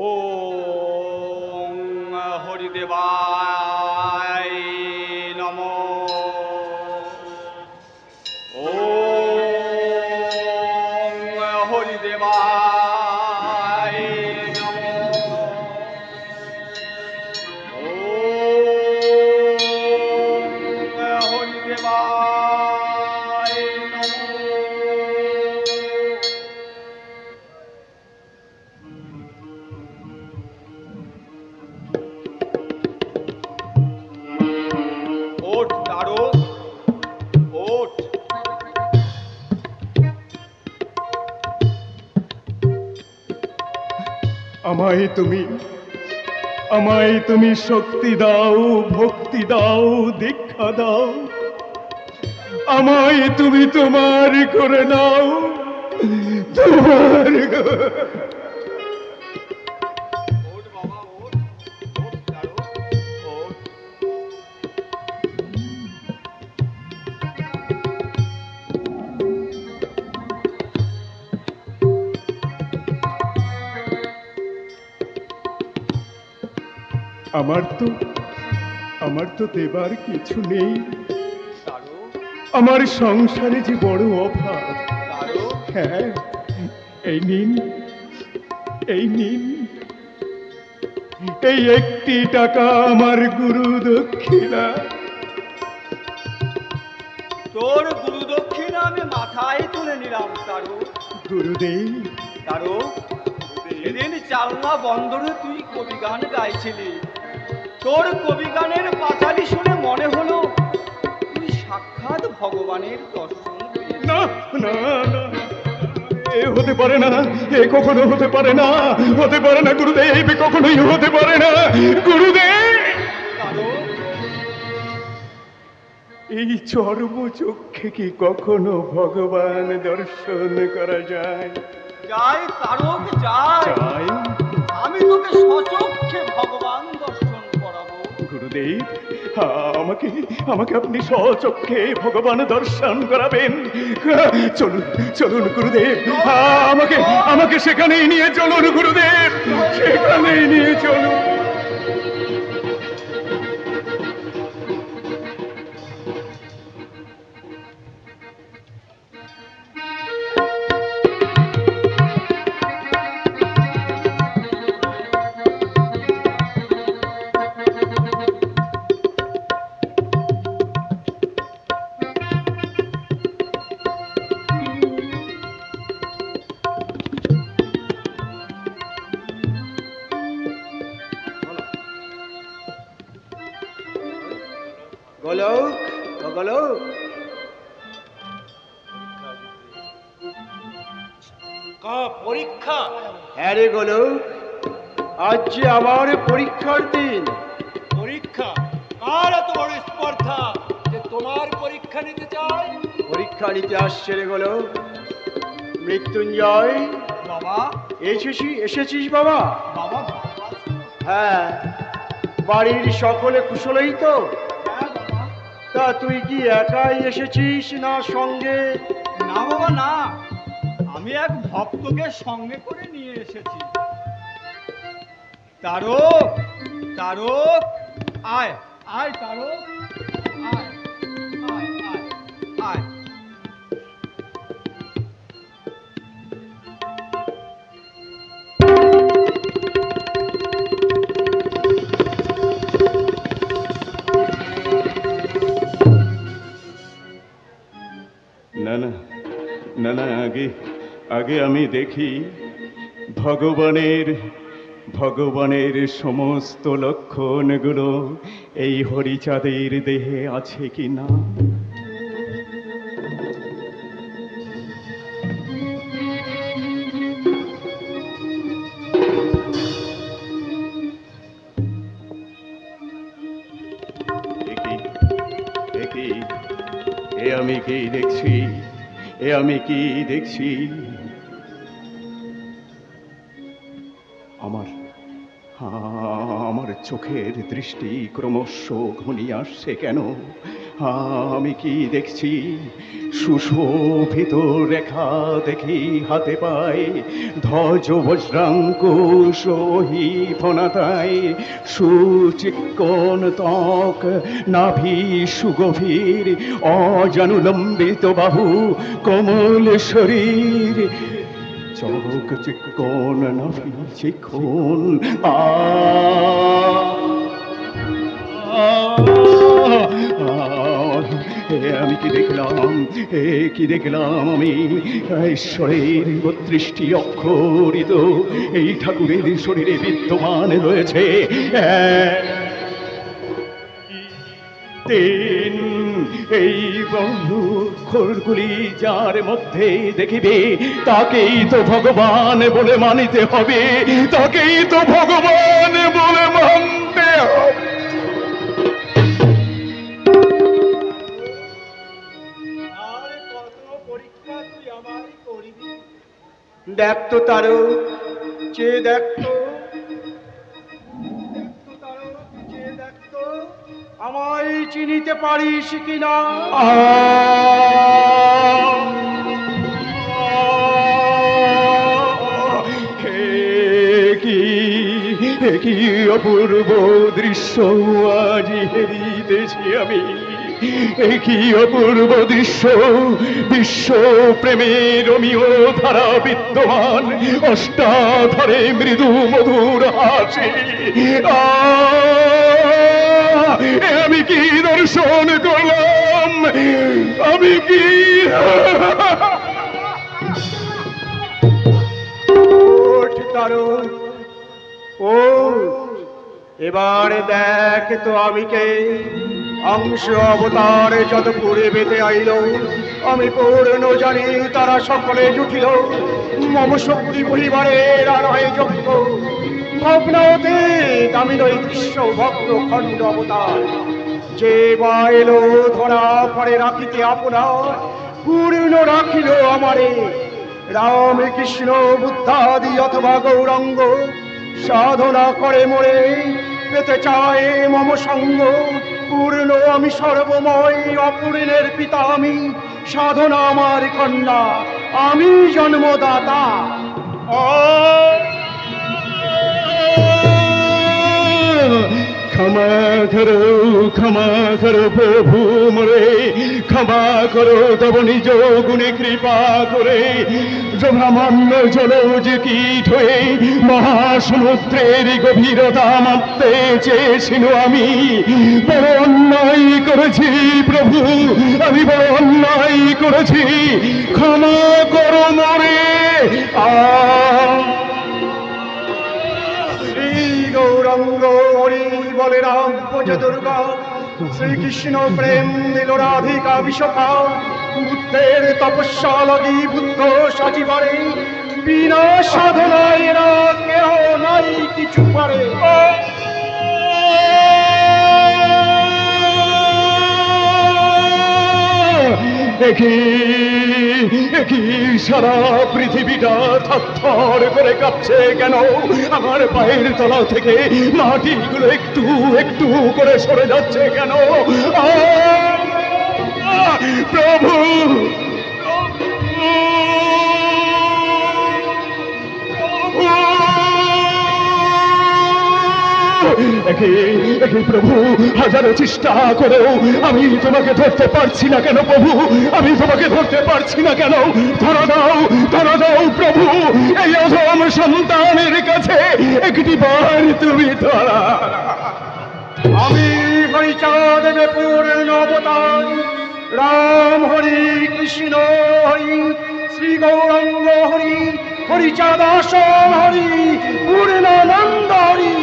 ওং হরিদেবায় নমঃ। ওং হরিদেবায় নমঃ। ওং হরিদেবায় নমঃ। ওঠ তারক, ওঠ। আমায় তুমি শক্তি দাও, ভক্তি দাও, দীক্ষা দাও। আমায় তুমি তোমার করে নাও, তোমার ওঠ বাবা, ওঠ। ওঠ তারক, ওঠ। আমার তো দেবার কিছু নেই। তারক, আমার সংসারে যে বড় অভাব। তারক, হ্যাঁ, এই নিন, এই নিন, এই একটি টাকা আমার গুরু দক্ষিণা। তোর গুরু দক্ষিণা আমি মাথায় তুলে নিলাম তারক। গুরুদেব, তারক, সেদিন চালনা বন্দরে তুই কবি গান গাইছিলি। তোর কবি গানের পাঁচালি শুনে মনে হলো তুই সাক্ষাৎ ভগবানের দর্শন পেয়েছিস। না না না, এ হতে পারে না, এ কখনো হতে পারে না, হতে পারে না গুরুদেব, কখনোই হতে পারে না গুরুদেব। তারক, এই চর্মচক্ষে কি কখনো ভগবান দর্শন করা যায়? যাই তারক যাই, চাই আমি তোকে সচক্ষে ভগবান দর্শন করাবো। গুরুদেব, আমাকে আমাকে আপনি স্বচক্ষে ভগবান দর্শন করাবেন। চলুন চলুন গুরুদেব, আমাকে আমাকে সেখানেই নিয়ে চলুন গুরুদেব, সেখানেই নিয়ে চলুন। গোলক, ও গোলক, পরীক্ষা? হ্যাঁ রে গোলক, আজ যে আমার পরীক্ষার দিন। পরীক্ষা? কার এত বড় স্পর্ধা যে তোমার পরীক্ষা নিতে চায়? পরীক্ষা নিতে আসছে রে গোলক। মৃত্যুঞ্জয় বাবা, এসেছিস বাবা? বাবা, হ্যাঁ, বাড়ির সকলে কুশলেই তো? হ্যাঁ বাবা। তা তুই কি একাই এসেছিস না সঙ্গে? না বাবা না, আমি এক ভক্তকে সঙ্গে করে নিয়ে এসেছি। তারক, তারক, আয় আয় তারক, আয় আয় আয় আয়। না না না না, আগে আগে আমি দেখি ভগবানের ভগবানের সমস্ত লক্ষণগুলো এই হরিচাঁদের দেহে আছে কি না। দেখি দেখি, এ আমি কি দেখছি, এ আমি কি দেখছি? আমার আমার চোখের দৃষ্টি ক্রমশ ঘনিয়ে আসছে কেন? আমি কি দেখছি? সুশোভিত রেখা দেখি হাতে পায়, ধ্বজ বজ্রাঙ্কুশ ওহি ফনাতায়, সুচিক্কণ ত্বক নাভি সুগভীর, অজানুলম্বিত বাহু কোমল শরীর, চক চিক্কণ নাভি চিক্কণ আমি কি দেখলাম? কি দেখলাম আমি? ঈশ্বরের 32টি অক্ষরিত এই ঠাকুরের শরীরে বিদ্যমান রয়েছে। তিন, এই অক্ষরগুলি যার মধ্যে দেখিবে তাকেই তো ভগবান বলে মানিতে হবে, তাকেই তো ভগবান বলে মানতে হবে। আর কত পরীক্ষা তুই আমার করবি? দেখ তো তারো, চেয়ে দেখ তো, চেয়ে দেখ তো, আমায় চিনিতে পারিস কিনা? কি অপূর্ব দৃশ্য আজি হেরিতেছি আমি, কি অপূর্ব দৃশ্য! বিশ্ব প্রেমের রমিও ধারা বিদ্যমান, অষ্টাধারে মৃদু মধুর হাসি। আমি কি দর্শন করলাম? আমি কি তারো, ও এবারে দেখ তো আমি কে। অংশ অবতার যত পুরে বেঁধে আইল, আমি পূর্ণ জানি তারা সকলে জুটিল। মম শক্তি পরিবারের আনয় যোগ্য ভগ্নতে দামিন দৃশ্য ভগ্ন খণ্ড অবতার, যে বা এলো ধরা পরে রাখিতে আপনার, পূর্ণ রাখিল আমারে। রাম কৃষ্ণ বুদ্ধাদি অথবা গৌরাঙ্গ সাধনা করে মোরে পেতে চায় মম সঙ্গ। পূর্ণ আমি সর্বময়, অপূর্ণের পিতা আমি, সাধনা আমার কন্যা, আমি জন্মদাতা। ক্ষমা করো প্রভু মোরে, ক্ষমা করো তব নিজ গুণে কৃপা করে। ব্রহ্মাণ্ড জলজ কীট হয়ে মহাসমুদ্রের গভীরতা মাপতে চেয়েছিল আমি। বড় অন্যায় করেছি প্রভু, আমি বড় অন্যায় করেছি, ক্ষমা করো মোরে। গৌরাঙ্গ হরি বলে রাম ভজ দুর্গা, শ্রীকৃষ্ণ প্রেম দিল রাধিকা বিশোখা। বুদ্ধের তপস্যা লাগি বুদ্ধ সাজিবারে, বিনা সাধনায় এরা কেহ নাই কিছু পারে। কি সারা পৃথিবীটা থরথর করে কাঁপছে কেন? আমার পায়ের তলা থেকে মাটিগুলো একটু একটু করে সরে যাচ্ছে কেন? প্রভু, প্রভু, হাজারো চেষ্টা করেও আমি তোমাকে ধরতে পারছি না কেন প্রভু? আমি তোমাকে ধরতে পারছি না কেন? ধরা দাও প্রভু, এই অধম সন্তানের কাছে একটি বার তুমি ধরা। আমি হরিচাঁদ দেবে পূর্ণ অবতার, রাম হরি কৃষ্ণ হরি শ্রী গৌরাঙ্গ হরি, হরিচাঁদ আসন হরি, পূর্ণানন্দ হরি।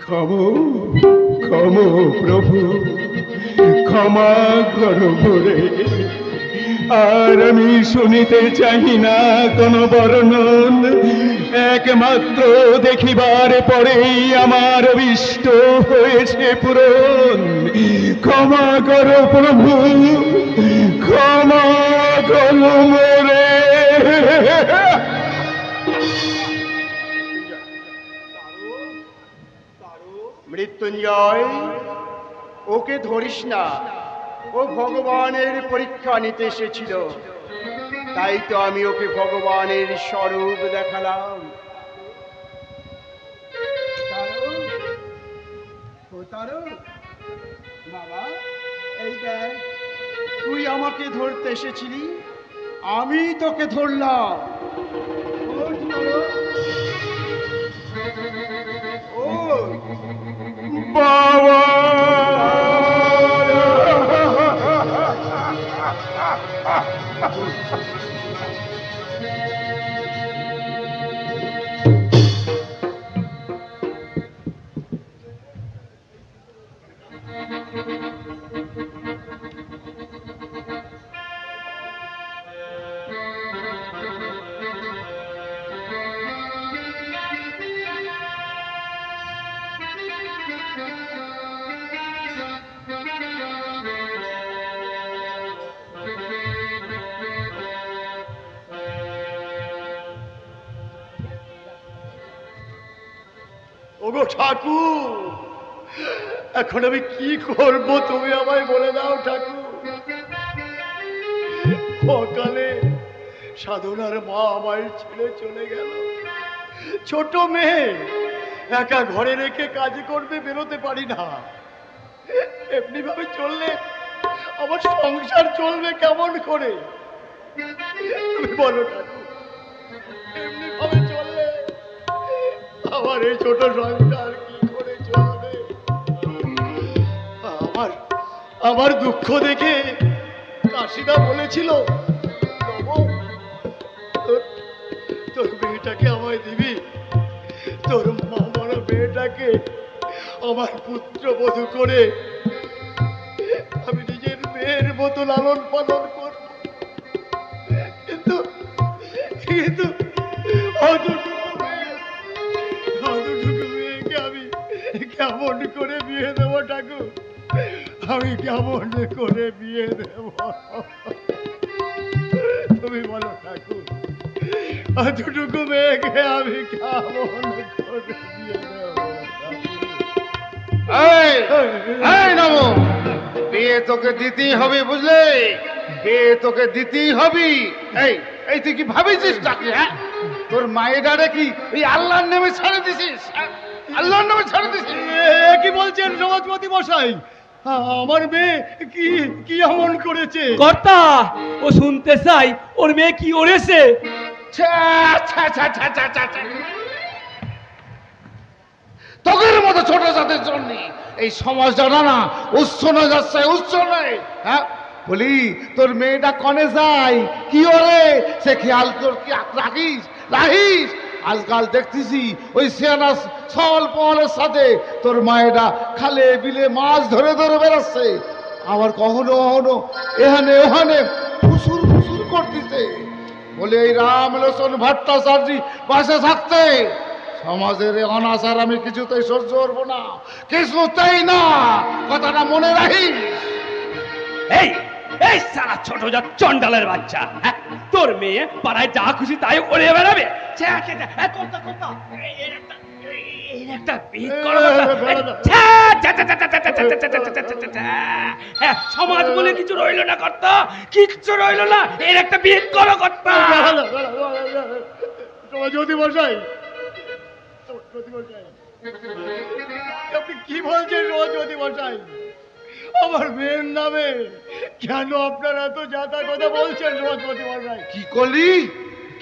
ক্ষমো প্রভু, ক্ষমা করো মোরে। আর আমি শুনিতে চাই না কোন বর্ণন, একমাত্র দেখিবার পরেই আমার অভিষ্ট হয়েছে পূরণ। ক্ষমা করো প্রভু, ক্ষমা করো মোরে। মৃত্যুঞ্জয়, ওকে ধরিস না, ও ভগবানের পরীক্ষা নিতে এসেছিল, তাই তো আমি ওকে ভগবানের স্বরূপ দেখালাম। বাবা, এই দেখ, তুই আমাকে ধরতে এসেছিলি, আমি তোকে ধরলাম। ও বাবা, ওগো ঠাকুর, এখন আমি কি করব তুমি আমায় বলে দাও ঠাকুর। অকালে সাধনার মা আমায় ছেড়ে চলে গেল, ছোট মেয়ে একা ঘরে রেখে কাজ করবে, বেরোতে পারি না। এমনি ভাবে চললে আমার সংসার চলবে কেমন করে তুমি বলো ঠাকুর? এমনি ভাবে চললে আমার এই ছোট সংসার কি করে চলবে? আমার দুঃখ দেখে কাশিদা বলেছিল, তোর মেয়েটাকে আমায় দিবি, তোর মা মরা মেয়েটাকে আমার পুত্রবধূ করে আমি নিজের মেয়ের মতো লালন পালন করব। কিন্তু কিন্তু অতটুকু মেয়েকে আমি কেমন করে বিয়ে দেবো ঠাকুর? আমি কেমন করে বিয়ে দেব তুমি বলো ঠাকুর? অতটুকু মেয়েকে আমি কেমন করে বিয়ে দেব? বিয়ে তোকে দিতেই হবে, বুঝলে? বিয়ে তোকে দিতেই হবে। এই এই তুই কি ভাবিছিস নাকি? হ্যাঁ, তোর মায়েরারে কি এই আল্লাহর নামে ছেড়ে দিছিস? আল্লাহর নামে ছেড়ে দিছিস? কি বলছেন সমাজপতি মশাই? আমার মেয়ে কি কি এমন করেছে? কর্তা, ও শুনতে চাই ওর মেয়ে কি করেছে। তোদের মতো ছোট জাতের জন্য এই সমাজ জানা না উচ্ছনে যাচ্ছে, উচ্ছনে। হ্যাঁ, বলি তোর মেয়েটা কনে যায়, কি ওরে সে খেয়াল তোর কি রাখিস? রাখিস? আজকাল দেখতেছি ওই সেনা সল পলের সাথে তোর মায়েরা খালে বিলে মাছ ধরে ধরে বেড়াচ্ছে, আবার কখনো কখনো এখানে ওখানে ফুসুর ফুসুর করতেছে। বলে এই রামলোচন ভট্টাচার্য পাশে থাকতে সমাজের অনাচার আমি কিছুতেই সহ্য করবো না, কিছুতেই না। কথাটা মনে রাখিস। এই এই সারা ছোট যা চন্ডালের বাচ্চা, হ্যাঁ? তোর মেয়ে পাড়ায় যা খুশি তাই করে বেড়াবে। সমাজ বলে কিছু রইল না কর্তা, কিচ্ছু রইল না। এর একটা বিয়ে করো কর্তা। সমাজপতি মশাই, আপনি কি বলছেন সমাজপতি মশাই? আমার মেয়ের নামে কেন আপনারা এত যাতা কথা বলছেন সমাজপতি মশাই? কি করলি?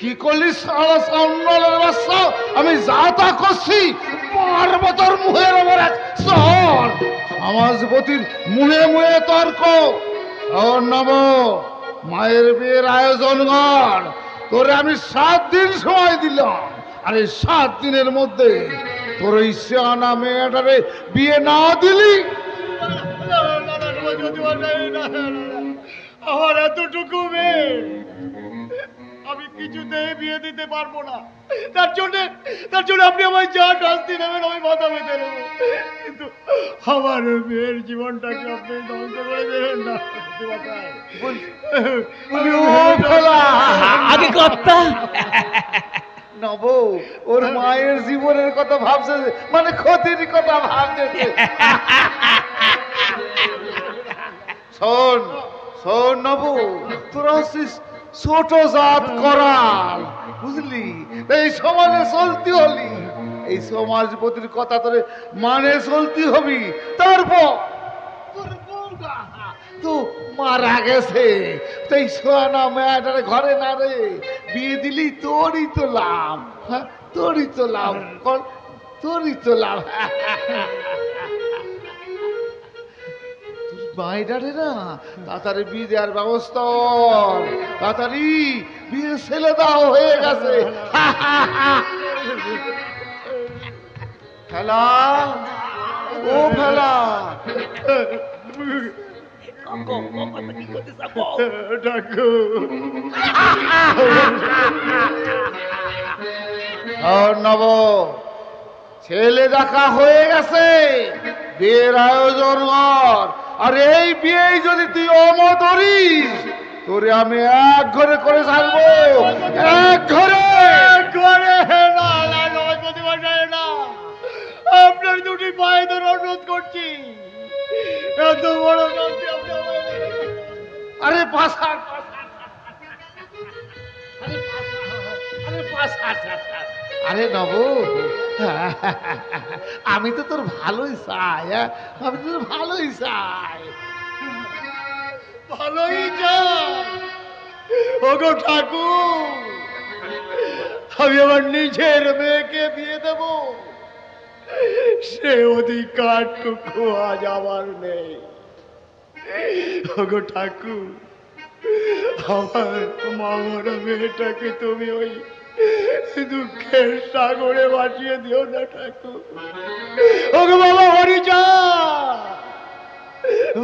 কি করলি সারা সাউন্ডলের বাচ্চা? আমি যাতা করছি মারব তোর মুহের ওপর এক শহর। সমাজপতির মুহে মুহে তর্ক। শহর নব, মায়ের বিয়ের আয়োজন কর। তোরে আমি 7 দিন সময় দিলাম, আর এই 7 দিনের মধ্যে তোর এই সিয়ানা মেয়েটারে বিয়ে না দিলি আমার এতটুকু মেয়ে আমি কিছুতেই বিয়ে দিতে পারবো না। তার জন্য আপনি আমায় যা শাস্তি দেবেন আমি মাথা পেতে নেব, কিন্তু আমার মেয়ের জীবনটাকে আপনি ধ্বংস করে দেবেন না। আগে কর্তা নব ওর মায়ের জীবনের কথা ভাবছে, মানে ক্ষতির কথা ভাবছে। শোন শোন নবু, তোরা হচ্ছিস ছোট জাত করাল, বুঝলি? এই সমাজে চলতি হলি, এই সমাজপতির কথা তোরে মানে চলতি হবি। তারপর তোর বউটা তো মারা গেছে, তাই সোয়ানা মেয়েটারে ঘরে না রে বিয়ে দিলি তোরই তো লাভ। হ্যাঁ, তোরই তো লাভ, তোরই তো লাভ। বাইরে না তাড়াতাড়ি বিয়ে দেওয়ার ব্যবস্থা, তাড়াতাড়ি বিয়ে ছেলে দাও হয়ে গেছে। ফেলা, ও ফেলা, নব ছেলে দেখা হয়ে গেছে, বিয়ের আয়োজন কর। আর এই বিয়ে যদি তুই অমতরিস, তোরে আমি এক ঘরে করে ছাড়বো, এক ঘরে। আপনার দুটি পায়ে ধরে অনুরোধ করছি, এত বড় শাস্তি আপনি আমায় দেবেন না। আরে পাশার, আরে নব, আমি তো তোর ভালোই চাই, আমি তো তোর ভালোই চাই। ভালোই চাই। ওগো ঠাকুর, আমি আমার নিজের মেয়েকে বিয়ে দেব, সে অধিকারটুকু আজ আমার নেই। ওগো ঠাকুর, আমার মামার মেয়েটাকে তুমি ওই দুঃখের সাগরে ভাসিয়ে দিও না ঠাকুর। ওগো বাবা হরিচাঁদ,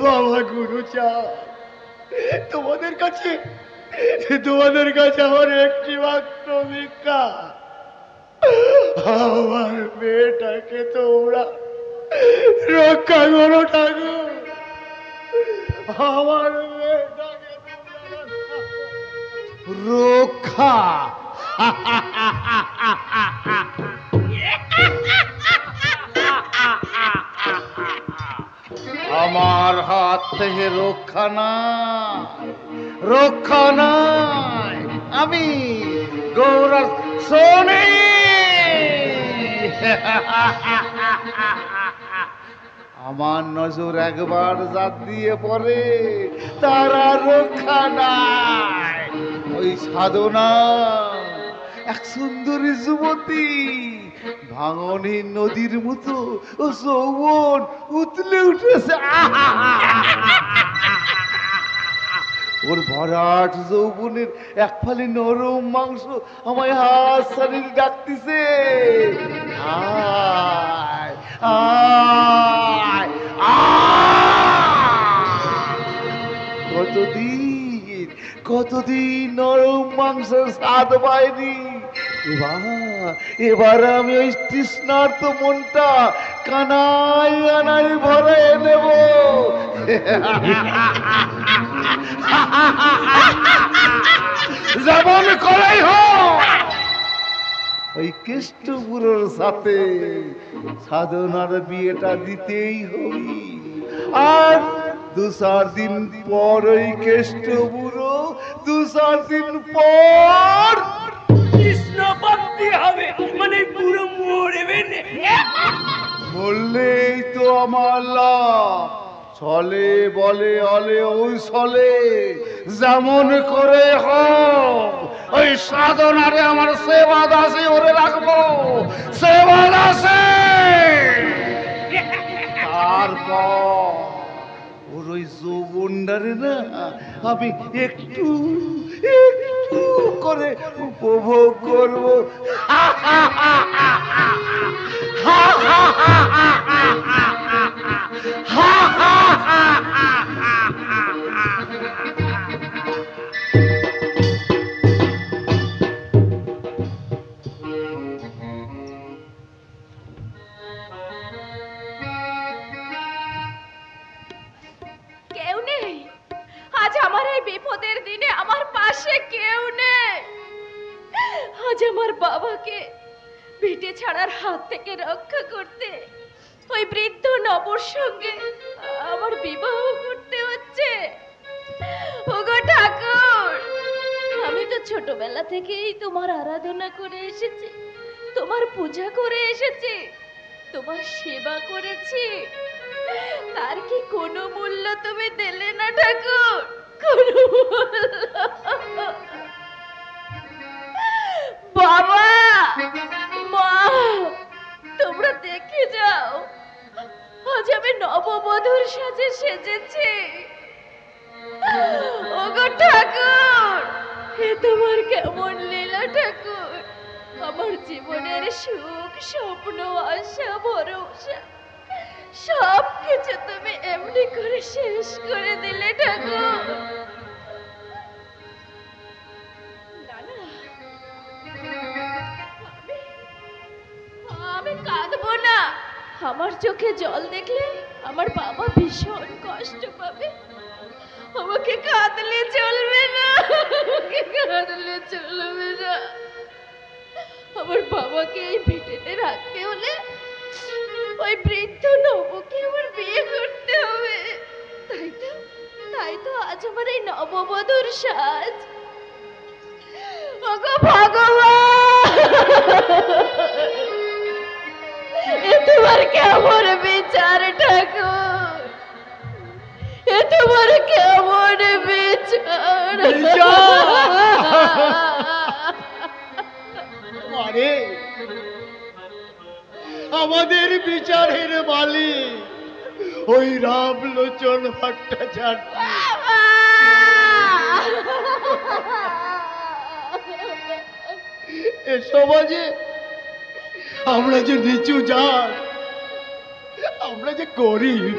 বাবা গুরুচাঁদ, তোমাদের কাছে আমার একটি মাত্র ভিক্ষা, আমার মেয়েটাকে তোমরা রক্ষা করো ঠাকুর, আমার মেয়েটাকে রক্ষা? আমার হাত থেকে রক্ষা না, রক্ষা নাই। আমি গৌরব সোনি, আমার নজর একবার জাত দিয়ে পড়ে তার আর রক্ষা নাই। ওই সাধনা এক সুন্দরী যুবতী, ভাঙনি নদীর মতো ও যৌবন উতলে উঠেছে। ওর ভরাট যৌবনের এক ফালি নরম মাংস আমায় হাত শরীর ডাকতেছে, আয় আয় আয়। কতদিন নরম মাংসের স্বাদ পাইনি, এবার আমি ওই তৃষ্ণার্ত মনটা কানাই কানাই ভরে নেব। যেমন করেই হোক ওই কেষ্টপুরের সাথে সাধনার বিয়েটা দিতেই হবে। আর 2-4 দিন পর ওই কেষ্টপুরও 2-4 দিন পর কৃষ্ণপন্থী হবে, মানে পুরো মরবে না। বললেই তো আমার লাভ। চলে বলে অলে ওই চলে, যেমন করে হোক ওই সাধনারে আমার সেবা দাসে ওরে রাখবো, সেবা দাসে। তারপর ওর ওই যৌবনটারে না আমি একটু একটু করে উপভোগ করবো। কেউ নেই আজ আমার এই বিপদের দিনে, আমার পাশে কেউ নেই। আজ আমার বাবাকে ভিটে ছাড়ার হাত থেকে রক্ষা করতে ওই বৃদ্ধ নবর সঙ্গে আমার বিবাহ করতে হচ্ছে। এসেছে। ওগো ঠাকুর, আমি তো ছোটবেলা থেকেই তোমার আরাধনা করে এসেছি, তোমার পূজা করে এসেছি, তোমার সেবা করেছি, তার কি কোনো মূল্য তুমি দিলে না ঠাকুর? কোনো মূল্য? বাবা, মা, তোমরা দেখে যাও, আজ আমি নববধূর সাজে সেজেছি। ওগো ঠাকুর, এ তোমার কেমন লীলা ঠাকুর? আমার জীবনের সুখ, স্বপ্ন, আশা, ভরসা সব কিছু তুমি এমনি করে শেষ করে দিলে ঠাকুর। না না, আমি কাঁদবো না। আমার চোখে জল দেখলে আমার বাবা ভীষণ কষ্ট পাবে। আমাকে কাঁদলে চলবে না, আমাকে কাঁদলে চলবে না। আমার বাবাকে এই ভিটেতে রাখতে হলে ওই বৃদ্ধ নবকে আমার বিয়ে করতে হবে। তাই তো আজ আমার এই নববধূর সাজ। ওগো ভগবান, এ তোমার কেমন বিচার ঠাকুর? এ তোমার কেমন বিচার? আরে আমাদের বিচারের মালিক ওই রামলোচন ভট্টাচার্য। এ সমাজে আমরা যে নিচু জাত, আমরা যে গরিব,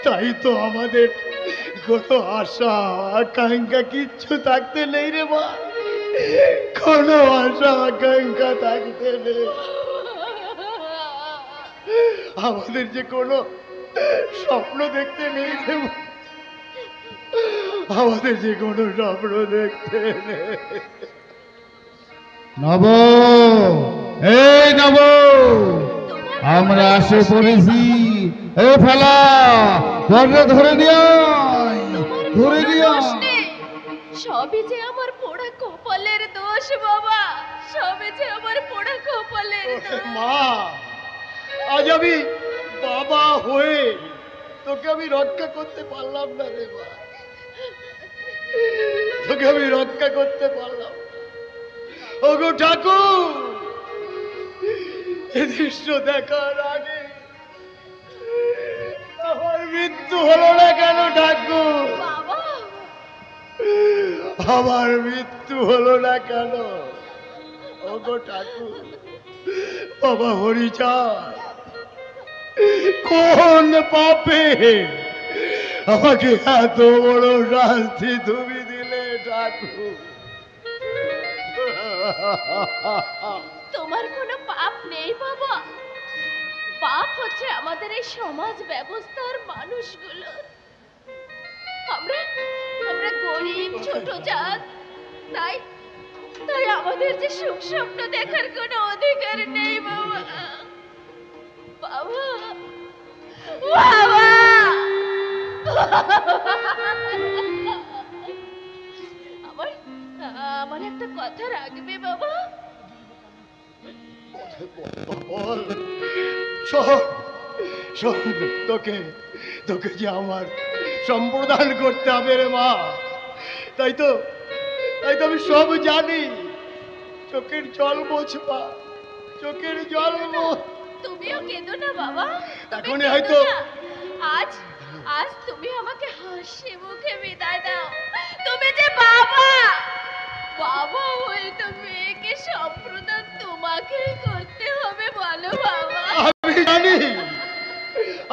তাই তো আমাদের কোনো আশা আকাঙ্ক্ষা কিচ্ছু থাকতে নেই রে মা, কোনো আশা আকাঙ্ক্ষা থাকতে নেই। আমাদের যে কোনো স্বপ্ন দেখতে নেই রে মা, আমাদের যে কোনো স্বপ্ন দেখতে নেই। নব, এই নব, আমরা আসে পড়েছি। এ ফেলা, ধরে নিয়ে ধরে নিয়ে। সবই যে আমার পোড়া কপালের দোষ বাবা, সবই যে আমার পোড়া কপালের দোষ। মা, আজ আমি বাবা হয়ে তোকে আমি রক্ষা করতে পারলাম না রে মা, তোকে আমি রক্ষা করতে পারলাম। ওগো ঠাকুর, এ দৃশ্য দেখার আগে আমার মৃত্যু হলো না কেন ঠাকুর? বাবা, আমার মৃত্যু হলো না কেন? ওগো ঠাকুর, বাবা হরিচাঁদ, কোন পাপে আমাকে এত বড় শাস্তি তুমি দিলে ঠাকুর? তোমার কোনো পাপ নেই বাবা। পাপ হচ্ছে আমাদের এই সমাজ ব্যবস্থার মানুষগুলো। আমরা গরিব, ছোট জাত, তাই আমাদের যে সুখ স্বপ্ন দেখার কোনো অধিকার নেই বাবা। বাবা, বাবা, আমার একটা কথা রাখবে বাবা? বল, শোন, শোন, তোকে যে আমার সম্প্রদান করতে হবে রে মা, তাই তো আমি সব জানি। চোখের জল মোছবা, চোখের জল মোছ। তুমিও কেঁদো না বাবা, এখনই হয়তো আজ তুমি আমাকে হাসি মুখে বিদায় দাও। তুমি যে বাবা হয়ে তো মেয়েকে সম্প্রদান তোমাকেই করতে হবে, বলো বাবা।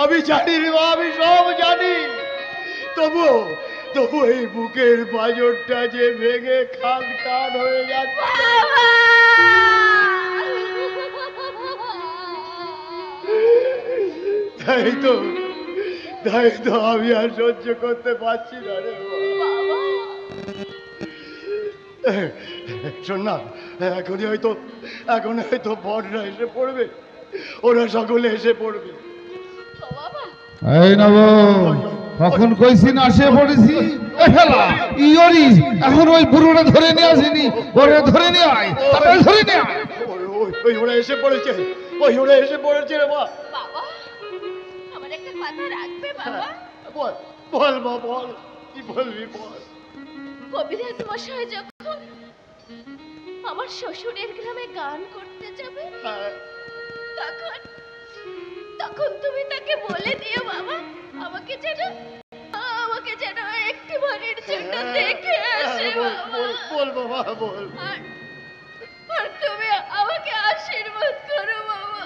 আমি জানি রে মা, আমি সব জানি। তবু এই বুকের বাজরটা যে ভেঙে খান হয়ে যাচ্ছে। তাই তো আমি আর সহ্য করতে পারছি না রে বাবা। শোন না, এখন হয়তো বড়রা এসে পড়বে, ওরা সকলে এসে পড়বে। এই নব কখন কইছি না আসে পড়েছি এলা ইয়রি এখন ওই বুড়োটা ধরে নিয়ে আসেনি ওরে ধরে নিয়ে আয় তাড়াতাড়ি ধরে নিয়ে আয় ওই ওরা এসে পড়েছে, ওই ওরা এসে পড়েছে রে মা। বাবা আমার একটা কথা রাখবে বাবা? বল বল মা বল, কি বলবি বল। কবিরাজ মশাই যখন আমার শ্বশুরের গ্রামে গান করতে যাবে তখন তখন তুমি তাকে বলে দিও বাবা আমাকে যেন একটি বাড়ির জন্য দেখে আসে বাবা। বল বাবা বল। আর তুমি আমাকে আশীর্বাদ করো বাবা।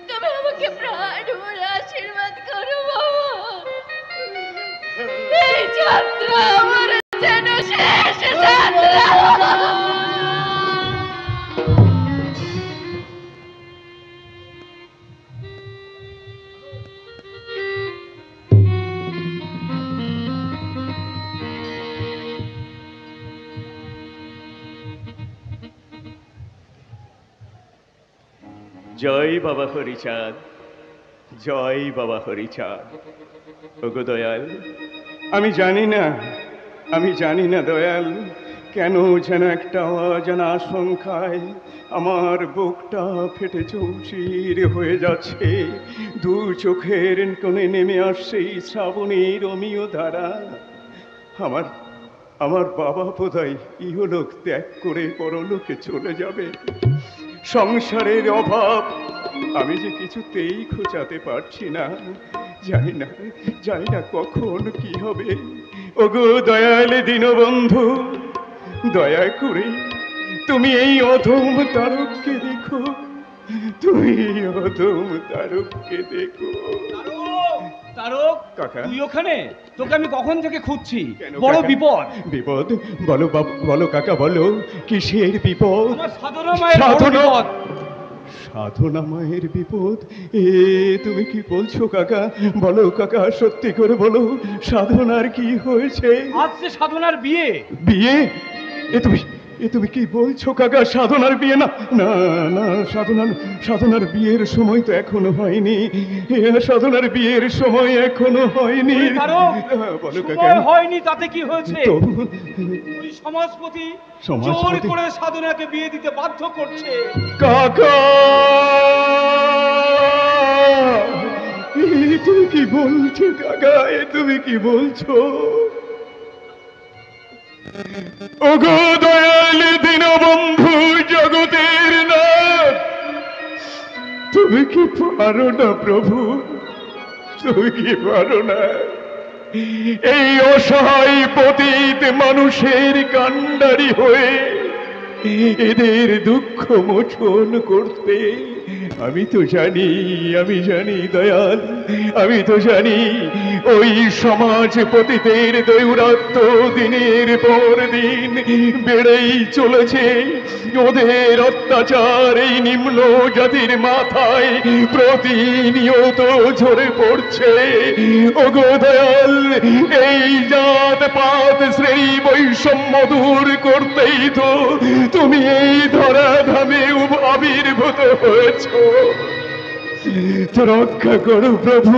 তুমি আমাকে প্রাণ ভরে আশীর্বাদ করো বাবা। এই যাত্রা আমার যেন শেষ যাত্রা। জয় বাবা হরিচাঁদ, জয় বাবা হরিচাঁদ। ওগো দয়াল, আমি জানি না দয়াল, কেন যেন একটা অজানা আশঙ্কায় আমার বুকটা ফেটে চৌচির হয়ে যাচ্ছে। দু চোখের কোণে নেমে আসছে শ্রাবণীর অমিয় ধারা। আমার বাবা বোধহয় ইহলোক ত্যাগ করে পরলোকে চলে যাবে। সংসারের অভাব আমি যে কিছুতেই খোঁচাতে পারছি না। জানি না কখন কি হবে। ওগো দয়াল দীনবন্ধু, দয়া করে তুমি এই অধম তারককে দেখো, তুমি এই অধম তারককে দেখো। তারক, কাকা। তুই ওখানে? তোকে আমি কখন থেকে খুঁজছি। কেন বড় কাকা? বিপদ। বিপদ? বলো কাকা, বলো কিসের বিপদ? আমার সাধনা মায়ের বড় বিপদ। সাধনা মায়ের বিপদ? তুমি কি বলছো কাকা? বলো কাকা, সত্যি করে বলো, সাধনার কি হয়েছে? আজ সে সাধনার বিয়ে। বিয়ে? তুমি কি বলছো কাকা? সাধনার বিয়ে? না না না, সাধনার বিয়ের সময় তো এখনো হয়নি। সাধনার বিয়ের সময় এখনো হয়নি। বলো কাকা। হয়নি তাতে কি হয়েছে? ওই সমাজপতি জোর সমাজপতি? করে সাধনাকে বিয়ে দিতে বাধ্য করছে। কাকা, তুমি কি বলছো কাকা? তুমি কি বলছো? ওগো দয়াল দীনবন্ধু, জগতের নাথ, তুমি কি পারো না প্রভু? তুমি কি পারো না এই অসহায় পতিত মানুষের কান্ডারি হয়ে এদের দুঃখ মোচন করতে? আমি জানি দয়াল, আমি তো জানি ওই সমাজ পতিতের দৈরাত্য দিনের পর দিন বেড়েই চলেছে। ওদের অত্যাচার এই নিম্ন জাতির মাথায় প্রতিনিয়ত ঝরে পড়ছে। ওগো দয়াল, এই জাত পাত শ্রেণী বৈষম্য দূর করতেই তো তুমি এই ধরাধামে আবির্ভূত হয়েছ। তো রক্ষা করো প্রভু,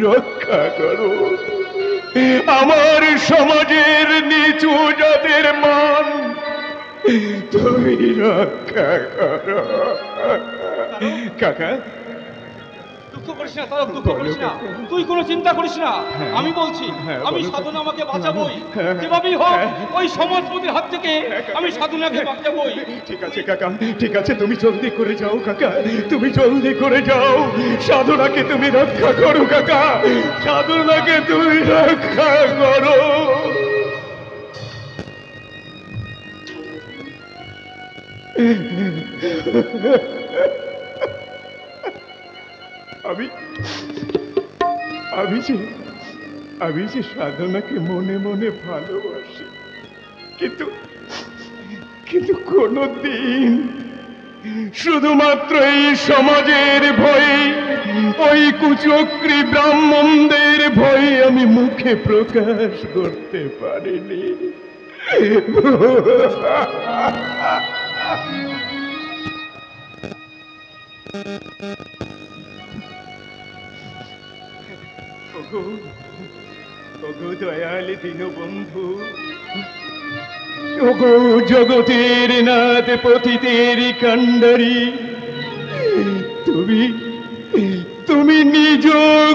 রক্ষা করো আমার সমাজের নিচু জাতের মান, তুমি রক্ষা করো কাকা। দুঃখ করিস না তারক, দুঃখ করিস না, তুই কোনো চিন্তা করিস না। আমি বলছি, আমি সাধনা আমাকে বাঁচাবই, যেভাবেই হোক ওই সমাজপতির হাত থেকে আমি সাধনাকে বাঁচাবই। ঠিক আছে কাকা, ঠিক আছে, তুমি জলদি করে যাও কাকা, তুমি জলদি করে যাও। সাধনাকে তুমি রক্ষা করো কাকা, সাধনাকে তুমি রক্ষা করো। আমি যে সাধনাকে মনে মনে ভালোবাসি, কিন্তু কোনদিন শুধুমাত্র এই সমাজের ভয়ে ওই কুচক্রী ব্রাহ্মণদের ভয়ে আমি মুখে প্রকাশ করতে পারিনি। ওগো দয়াল দীনবন্ধু, ওগো জগতের নাথ পতিতের কাণ্ডারি, তুমি তুমি নিজ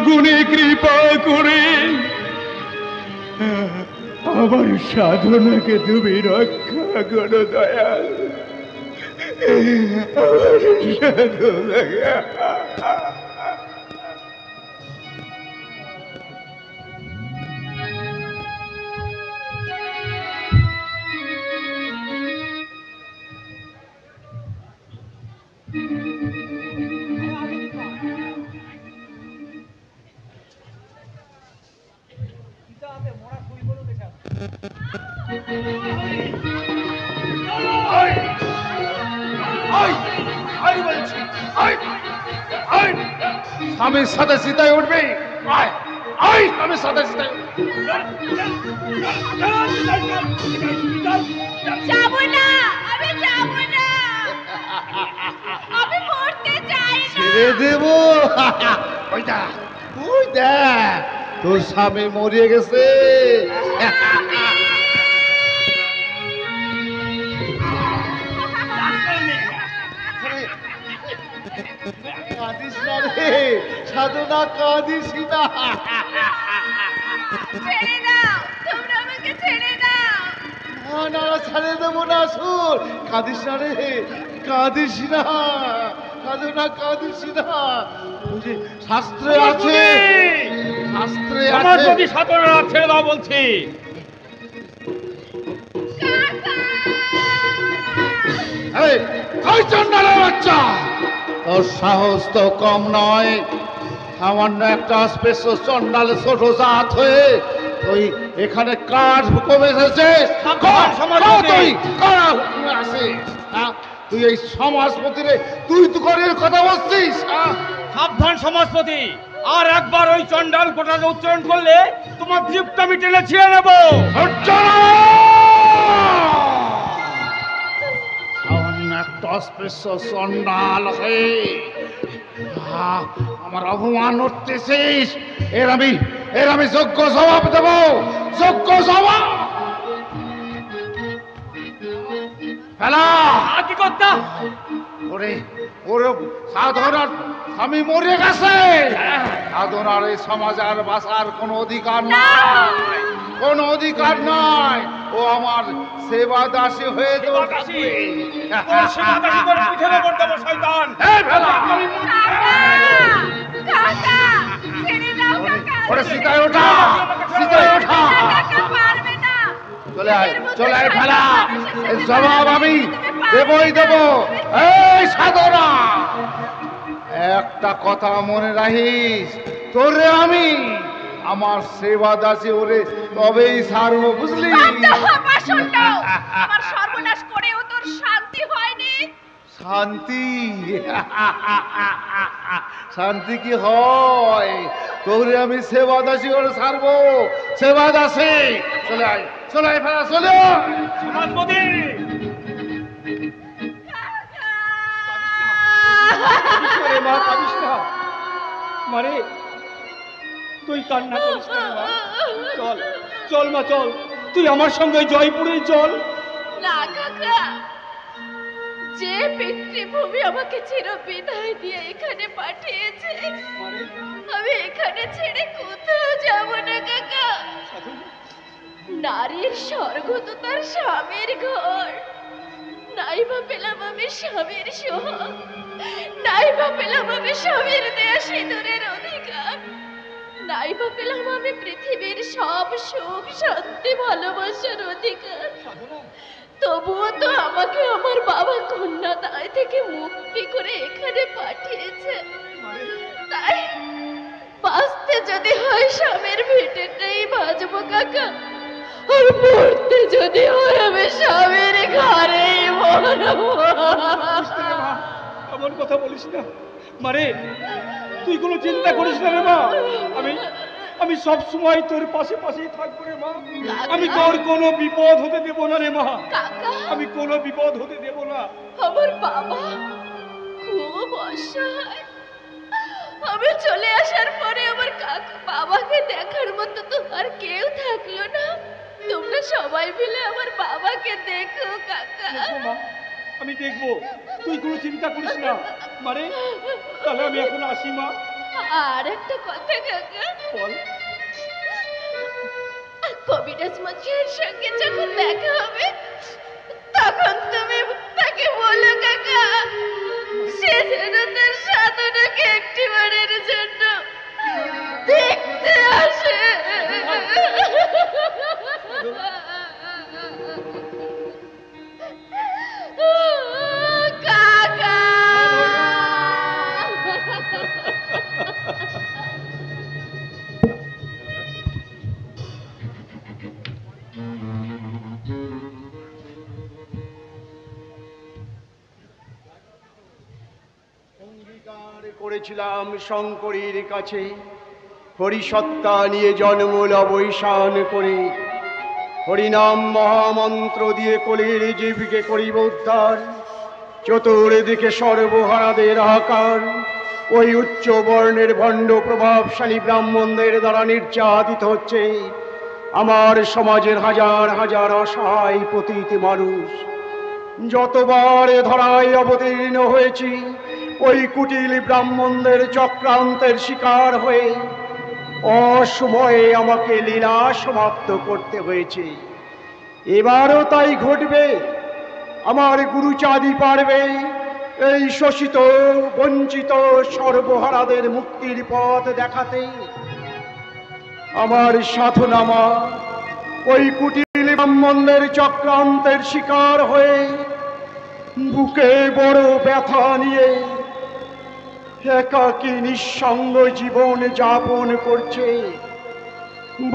গুণে কৃপা করে আমার সাধনাকে তুমি রক্ষা করো দয়াল। আমার সাধনাকে স্বামীর সাথে সীতায় উঠবি, আয় আয় স্বামীর সাথে সীতায় যাবো না, আমি যাবো না, আমি মরতে চাই না। ছেড়ে দেব। ওই দেখ, ওই দেখ তোর স্বামী মরিয়ে গেছে। কাঁদিস না রে সাধনা, কাঁদিস না। ছেড়ে দাও, তোমরা আমাকে ছেড়ে দাও। না না না, ছেড়ে দেবো না। শুন, কাঁদিস না রে, কাঁদিস না সাধনা, কাঁদিস না। ওই যে শাস্ত্রে আছে, শাস্ত্রে আমার আছে। যদি সাধনা ছেড়ে দাও বলছি। এই, ওই চন্ডালের বাচ্চা, তোর সাহস তো কম নয়। সামান্য একটা স্পেশাল চন্ডালে ছোট জাত হয়ে তুই এখানে কাঠ হুকুম এসেছিস। তুই কারা হুকুমে আসিস? তুই এই সমাজপতিরে তুই তো করে কথা বলছিস। সাবধান সমাজপতি, আর একবার ওই চন্ডাল কোটাকে উচ্চারণ করলে তোমার জিভটা আমি টেনে ছিঁড়ে নেবো। সামান্য একটা স্পেশাল চন্ডাল হয়ে আমার অপমান উঠতেছিস। এর আমি যোগ্য জবাব দেব, যোগ্য জবাব। ফেলা কি করতা? ওরে ওরে সাধনার স্বামী মরে গেছে। সাধনার এই সমাজে আর বাঁচার কোনো অধিকার নাই, কোনো অধিকার নাই। ও আমার সেবা দাসী হয়ে তোর কাছে। তোর সেবা দাসী করে পিঠের উপর দেবো শয়তান। এই ফেলা, কাকা, ছেড়ে দাও কাকা। ওরে সীতায় ওঠা, সীতায় ওঠা। কাকা পারবে না। চলে আয়, চলে আয় ফেলা। এর জবাব আমি দেবই দেব। এই সাধনা, একটা কথা মনে রাখিস, তোরে আমি আমার সেবা দাসী ওরে তবেই ছাড়বো, বুঝলি? আমার সর্বনাশ করেও তোর শান্তি হয়নি। শান্তি শান্তি কি হয়? তোরে আমি সেবা দাসী করে ছাড়বো, সেবা দাসী। চলে আয়, চলে আয় ফেলা, চলে আয়। সমাজপতি, মা কাঁদিস না। মানে তুই কান্না করিস না মা। চল চল মা, চল, তুই আমার সঙ্গে জয়পুরে চল। না কাকা, যে পিতৃভূমি আমাকে চির বিদায় দিয়ে এখানে পাঠিয়েছে, আমি এখানে ছেড়ে কোথাও যাব না কাকা। নারীর স্বর্গ তো তার স্বামীর ঘর। নাই বা পেলাম আমি স্বামীর সোহাগ, নাই বা পেলাম আমি স্বামীর দেয়া সিঁদুরের অধিকার, নাই বা পেলাম আমি পৃথিবীর সব সুখ শান্তি ভালোবাসার অধিকার। তবুও তো আমাকে আমার বাবা কন্যা দায় থেকে মুক্তি করে এখানে পাঠিয়েছে। তাই বাঁচতে যদি হয় স্বামীর ভিটেটাই বাঁচবো কাকা, আর মরতে যদি হয় আমি স্বামীর ঘরেই মরবো। এমন কথা বলিস না। মানে তুই কোনো চিন্তা করিস না রে মা। আমি সব সময় তোর পাশে পাশেই থাকবো রে মা। আমি তোর কোনো বিপদ হতে দেব না রে মা। কাকা, আমি কোনো বিপদ হতে দেব না। আমার বাবা খুব অসহায়। আমি চলে আসার পরে আমার কাকা বাবাকে দেখার মতো তো আর কেউ থাকলো না। তোমরা সবাই মিলে আমার বাবাকে দেখো কাকা। দেখবো মা, আমি দেখবো, তুই কোনো চিন্তা করিস না। মানে তাহলে আমি এখন আসি মা। আর একটা কথা কাকা, বল। কবিরাজ মশাইয়ের সঙ্গে যখন দেখা হবে তখন তুমি তাকে বলো কাকা, সে যেন তার সাধনাকে একটিবারের জন্য দেখতে আসে। কাকা, অঙ্গীকার করেছিলাম শঙ্করীর কাছে, হরিসত্তা নিয়ে জন্ম অবসান করে হরিনাম মহামন্ত্র দিয়ে কলির জীবকে করিব উদ্ধার। চতুর্দিকে সর্বহারাদের হাহাকার, ওই উচ্চ বর্ণের ভণ্ড প্রভাবশালী ব্রাহ্মণদের দ্বারা নির্যাতিত হচ্ছে আমার সমাজের হাজার হাজার অসহায় পতিত মানুষ। যতবার ধরায় অবতীর্ণ হয়েছি ওই কুটিল ব্রাহ্মণদের চক্রান্তের শিকার হয়ে অসময়ে আমাকে লীলা সমাপ্ত করতে হয়েছে। এবারও তাই ঘটবে। আমার গুরুচাঁদি পারবে এই শোষিত বঞ্চিত সর্বহারাদের মুক্তির পথ দেখাতে। আমার সাধনামা ওই কুটিল ব্রাহ্মণদের চক্রান্তের শিকার হয়ে বুকে বড় ব্যথা নিয়ে একাকী নিঃসঙ্গ জীবন যাপন করছে।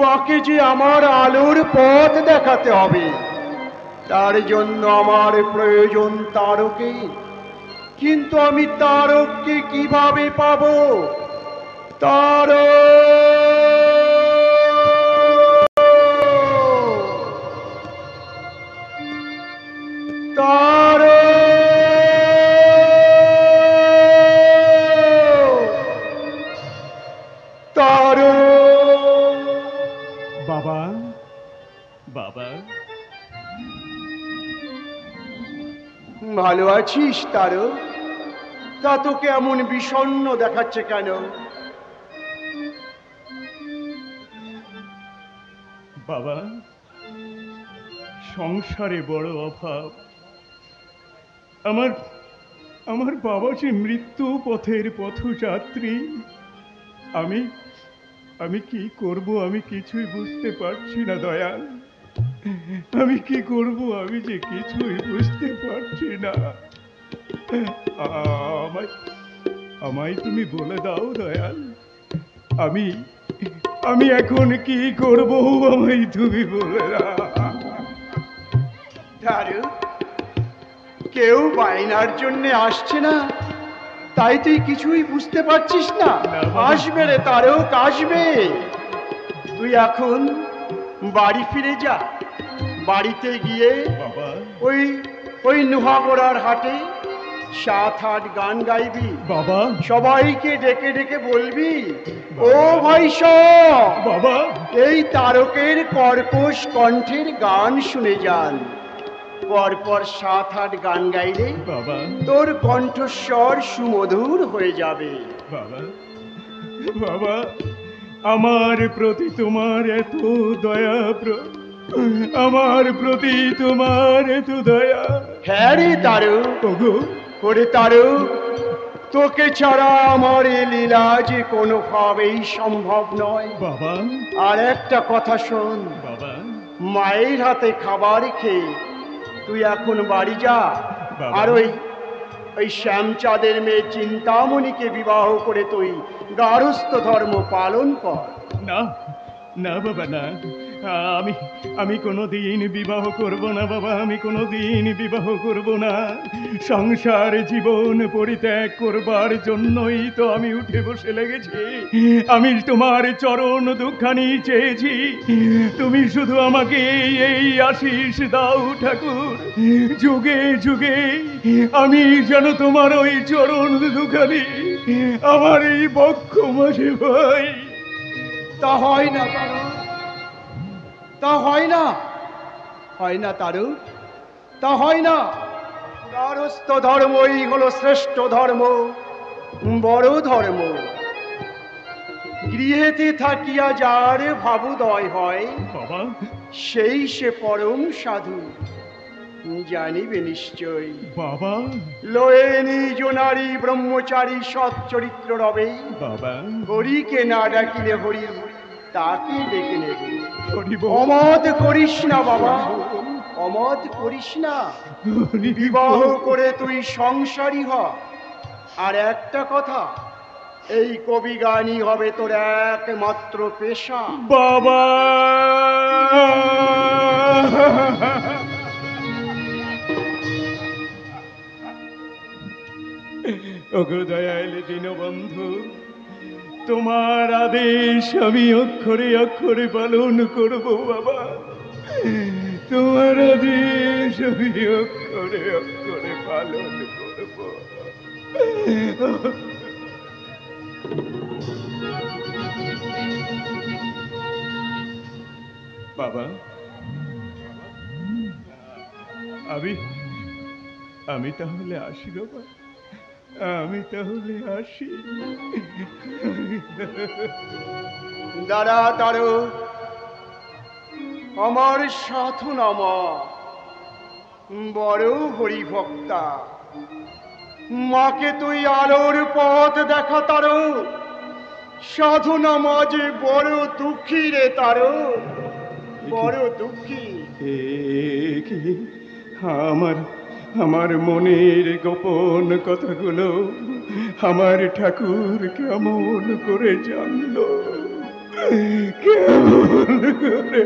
বাকি যে আমার আলোর পথ দেখাতে হবে, তার জন্য আমার প্রয়োজন তারকে। কিন্তু আমি তারককে কিভাবে পাবো? বাবা, বাবা, ভালো আছিস তারক? তা তোকে এমন বিষণ্ণ দেখাচ্ছে কেন? বাবা, সংসারে বড় অভাব। আমার বাবা যে মৃত্যু পথের পথযাত্রী। আমি কি করব আমি কিছুই বুঝতে পারছি না দয়াল। আমি কি করব আমি যে কিছুই বুঝতে পারছি না। আমায় তুমি বলে দাও দয়াল, আমি এখন কি করব আমায় তুমি বলে দাও। তারক, কেউ বায়নার জন্য আসছে না, তাই তুই কিছুই বুঝতে পারছিস না? আসবে রে তারক, আসবে। তুই এখন বাড়ি ফিরে যা। বাড়িতে গিয়ে ওই নুহাগড়ার হাটে 7-8 গান গাইবি। বাবা, সবাইকে ডেকে ডেকে বলবি, ও ভাই বাবা, এই তারকের কর্কশ কণ্ঠের গান শুনে যান। পরপর 7-8 গান গাইলে বাবা তোর কণ্ঠস্বর সুমধুর হয়ে যাবে। বাবা, বাবা, আমার প্রতি তোমার এত দয়া, আমার প্রতি তোমার এত দয়া। হ্যাঁ রে তারক, ওরে তারক, তোকে ছাড়া আমার এ লীলা যে কোনোভাবেই সম্ভব নয়। বাবা, আর একটা কথা শোন বাবা, মায়ের হাতে খাবার খেয়ে তুই এখন বাড়ি যা। আর ওই শ্যামচাঁদের মেয়ে চিন্তামণিকে বিবাহ করে তুই গারস্থ ধর্ম পালন কর। না না বাবা, না, আমি আমি কোনোদিন বিবাহ করব না বাবা, আমি কোনোদিন বিবাহ করব না। সংসার জীবন পরিত্যাগ করবার জন্যই তো আমি উঠে বসে লেগেছি। আমি তোমার চরণ দুঃখানি চেয়েছি, তুমি শুধু আমাকে এই আশীষ দাও ঠাকুর, যুগে যুগে আমি যেন তোমার ওই চরণ দুঃখানি আমার এই বক্ষ মাঝে ভাই। তা হয় না তারু, তা হয় না, হয় না তারু, তা হয় না। গারস্থ ধর্মই হলো শ্রেষ্ঠ ধর্ম, বড় ধর্ম। গৃহেতে থাকিয়া যার ভাবোদয় হয়, বাবা সেই সে পরম সাধু, জানিবে নিশ্চয়। বাবা লয়ে নিজ নারী ব্রহ্মচারী সৎ চরিত্র রবে, বাবা হরিকে না ডাকিলে হরি তাকে ডেকে নেবে। হরি বল, অমত করিস না বাবা, অমত করিস না। হরি বিবাহ বল। করে তুই সংসারী হ। আর একটা কথা, এই কবি গানই হবে তোর একমাত্র পেশা। বাবা ওগো দয়াল দীনবন্ধু, তোমার আদেশ আমি অক্ষরে অক্ষরে পালন করব বাবা, তোমার আদেশ আমি অক্ষরে অক্ষরে পালন করব। বাবা আমি আমি তাহলে আসি বাবা, আমি তাহলে আসি। দাঁড়া তারো, আমার সাধু নামা বড় হরিভক্তা। মাকে তুই আলোর পথ দেখা তারো, সাধু নামা যে বড় দুঃখী রে তারো, বড় দুঃখী। এ কি আমার আমার মনের গোপন কথাগুলো আমার ঠাকুর কেমন করে জানলো, কেমন করে?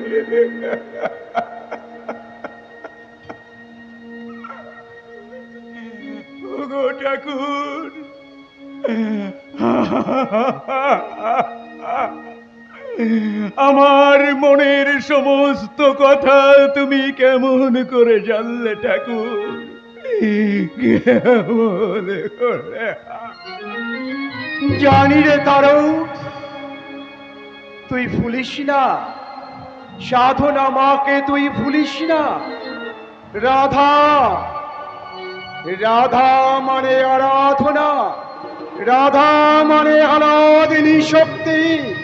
ওগো ঠাকুর, আমার মনের সমস্ত কথা তুমি কেমন করে জানলে ঠাকুর, কেমন করে? জানি রে তারো, তুই ভুলিস না, সাধনা মাকে তুই ভুলিস না। রাধা, রাধা মানে আরাধনা, রাধা মানে আলাদিনী শক্তি।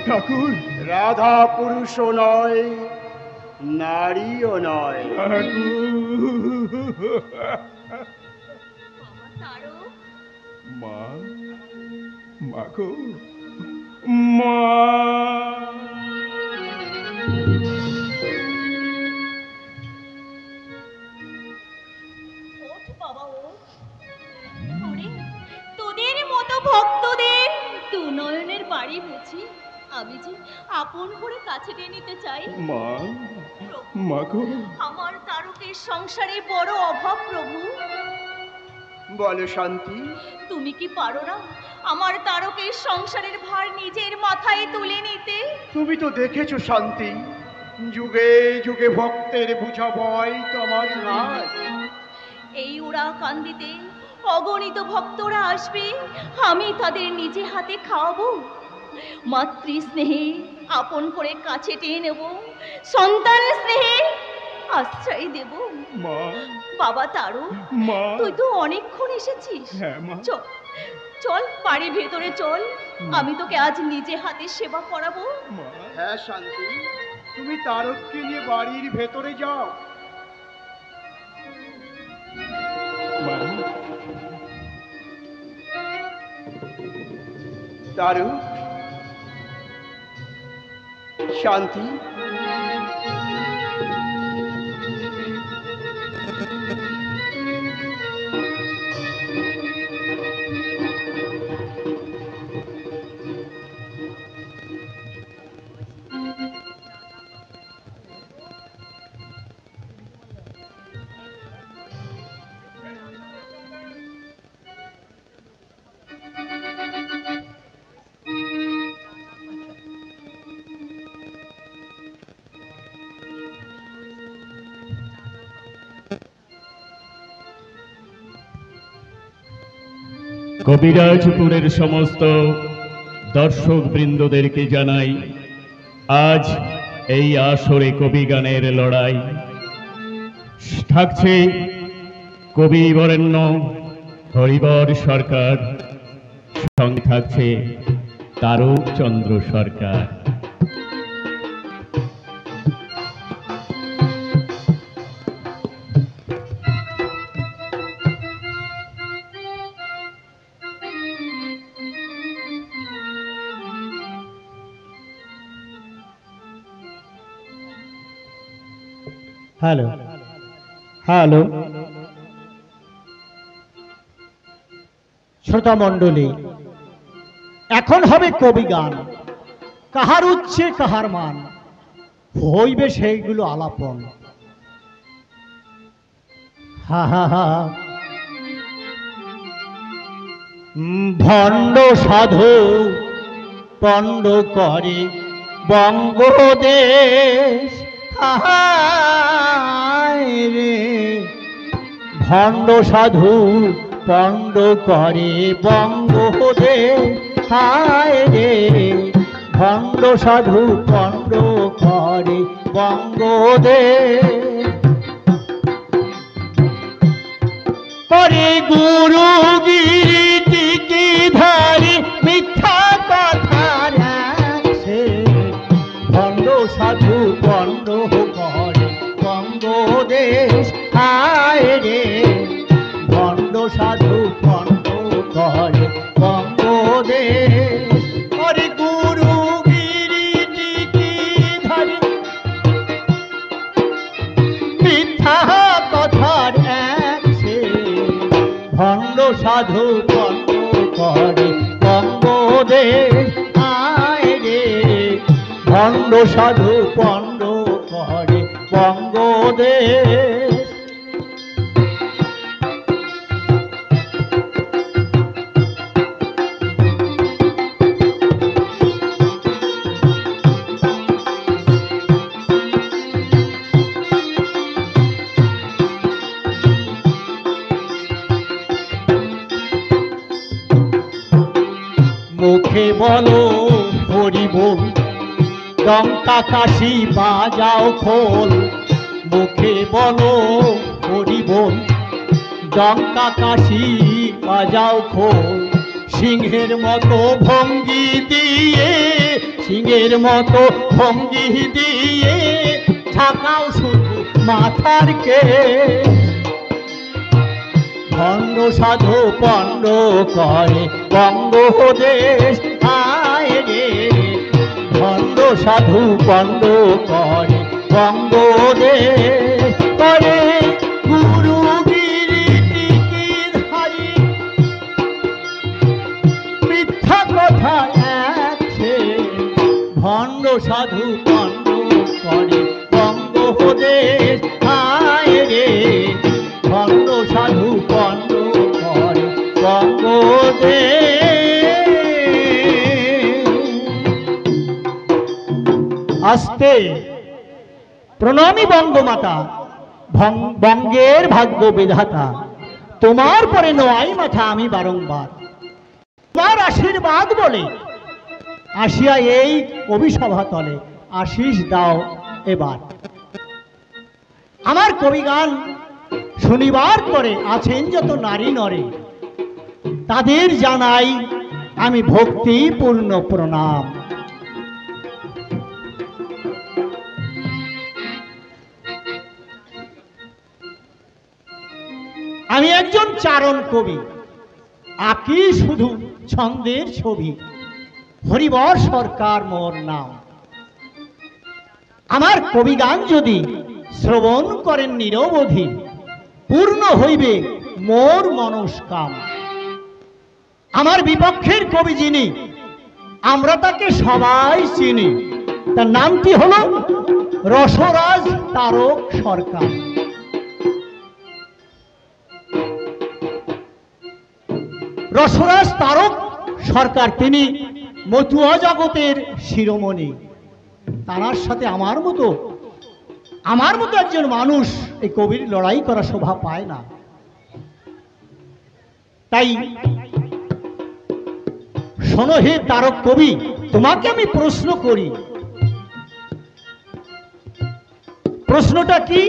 ঠাকুর রাধা পুরুষও নয়, নারীও নয়। মা, মা গো মা। ওঠ বাবা ওঠ। ওরে, তোদের মতো ভক্তদের দু নয়নের বাড়ি বুঝি আমি যে আপন করে কাছে টেনে নিতে চাই। মা, মা গো। আমার তারকের সংসারে বড় অভাব প্রভু। বলো শান্তি, তুমি কি পারো না আমার তারকের সংসারের ভার নিজের মাথায় তুলে নিতে? তুমি তো দেখেছো শান্তি, যুগে যুগে ভক্তের বুঝা বয় তো আমার কাজ। এই ওরা কান্দিতে অগণিত ভক্তরা আসবে, আমি তাদের নিজে হাতে খাওয়াবো, মাতৃ স্নেহে আপন করে কাছে টেনে নেব, সন্তান স্নেহে আশ্রয় দেব। মা, বাবা তারো, মা। তুই তো অনেকক্ষণ এসেছিস। হ্যাঁ মা। চল চল বাড়ির ভেতরে চল, আমি তোকে আজ নিজে হাতে সেবা করাবো। মা, হ্যাঁ শান্তি, তুমি তারককে নিয়ে বাড়ির ভেতরে যাও। মা। তারক, শান্তি, কবিরাজপুরের সমস্ত দর্শক বৃন্দদেরকে জানাই আজ এই আসরে কবিগানের লড়াই থাকছে কবি বরেণ্য হরিবর সরকার, সঙ্গে থাকছে তারকচন্দ্র সরকার। হ্যালো হ্যালো শ্রোতা মণ্ডলী, এখন হবে কবি গান। কাহার উচ্ছে কাহার মান, হইবে সেইগুলো আলাপন। হা হা হা ভণ্ড সাধু পণ্ড করে বঙ্গদেশ। রে ভণ্ড সাধু পণ্ড করে বঙ্গদেশ। হায় রে ভণ্ড সাধু পণ্ড করে বঙ্গদেশ। করে গুরুগিরি টিকি ধারি মিথ্যা কথা রাখছে। ভণ্ড সাধু পণ্ড করে বঙ্গদেশ। হায় রে ভণ্ড সাধু পণ্ড করে বঙ্গদেশ। করে গুরুগিরি টিকি ধারি মিথ্যা কথা রাখছে। ভণ্ড সাধু পণ্ড করে বঙ্গদেশ। হায় রে ভণ্ড সাধু পণ্ড করে বঙ্গদেশ। মুখে বলো হরি বল, ডঙ্কা কাশি বাজাও খোল। মুখে বলো হরি বল, ডঙ্কা কাশি বাজাও খোল। সিংহের মতো ভঙ্গি দিয়ে, সিংহের মতো ভঙ্গি দিয়ে ঝাঁকাও শুধু মাথার কেশ। ভণ্ড সাধু পণ্ড করে বঙ্গদেশ। হায় রে ভণ্ড সাধু পণ্ড করে বঙ্গদেশ। করে গুরুগিরি টিকি ধারি মিথ্যা কথা রাখছে। ভণ্ড সাধু পণ্ড করে বঙ্গদেশ। হায় রে ভণ্ড সাধু পণ্ড করে বঙ্গদেশ। আস্তে প্রণামী বঙ্গমাতা, বঙ্গের ভাগ্য বিধাতা। তোমার পরে নোয়াই মাথা আমি বারংবার। তোমার আশীর্বাদ বলে আসিয়া এই কবিসভা তলে আশীষ দাও এবার। আমার কবিগান শুনিবার করে আছেন যত নারী নরে, তাদের জানাই আমি ভক্তিপূর্ণ প্রণাম। আমি একজন চারণ কবি, আঁকি শুধু ছন্দের ছবি। হরিবর সরকার মোর নাম। আমার কবিগান যদি শ্রবণ করেন নিরবধি, পূর্ণ হইবে মোর মনস্কাম। আমার বিপক্ষের কবি যিনি, আমরা তাকে সবাই চিনি। তার নামটি হলো রসরাজ তারক সরকার। রসরাজ তারক সরকার তিনি মতুয়া জগতের শিরোমণি। তার সাথে আমার মতো একজন মানুষ এই কবির লড়াই করা শোভা পায় না। তাই শোনো হে তারক কবি, তোমাকে আমি প্রশ্ন করি। প্রশ্নটা কি?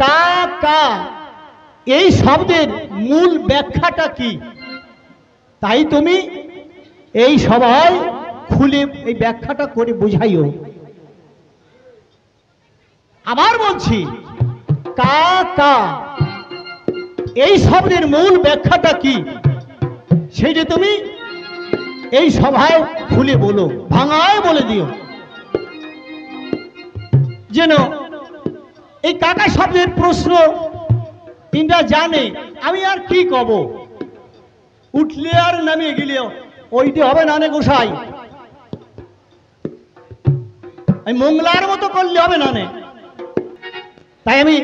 কা কা এই শব্দের মূল ব্যাখ্যাটা কি? তাই তুমি এই সবাই খুলে এই ব্যাখ্যাটা করে বুঝাইও। আবার বলছি, কা কা এই শব্দের মূল ব্যাখ্যাটা কি সেটা তুমি এই সভায় খুলে বলো, ভাঙায় বলে দিও, যেন এই কাকা শব্দের প্রশ্ন তিনটা জানে। আমি আর কি কব, উঠলে আর নামিয়ে গেলেও ওইটি হবে না গোসাই, আমি মোংলার মতো করলে হবে না। তাই আমি